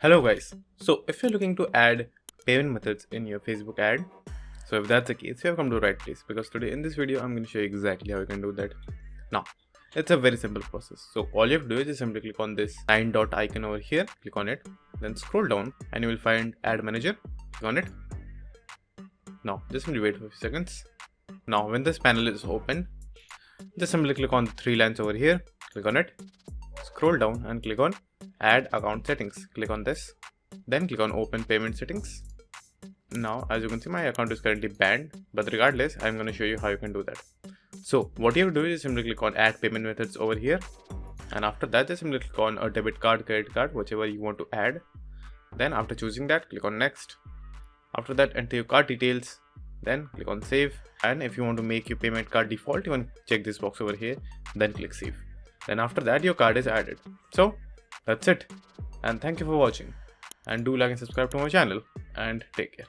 Hello guys. So if you're looking to add payment methods in your Facebook ad, so if that's the case, you have come to the right place, because today in this video I'm going to show you exactly how you can do that. Now, it's a very simple process. So all you have to do is just simply click on this 9 dot icon over here, click on it, then scroll down and you will find Ad Manager. Click on it. Now just simply wait for a few seconds. Now when this panel is open, just simply click on the 3 lines over here, click on it, scroll down and click on Add Account Settings. Click on this, then click on Open Payment Settings. Now as you can see, my account is currently banned, but regardless I'm going to show you how you can do that. So what you have to do is simply click on Add Payment Methods over here, and after that just simply click on a debit card, credit card, whichever you want to add. Then after choosing that, click on Next. After that, enter your card details, then click on Save, and if you want to make your payment card default, you want to check this box over here, then click Save. Then after that your card is added. So that's it, and thank you for watching, and do like and subscribe to my channel, and take care.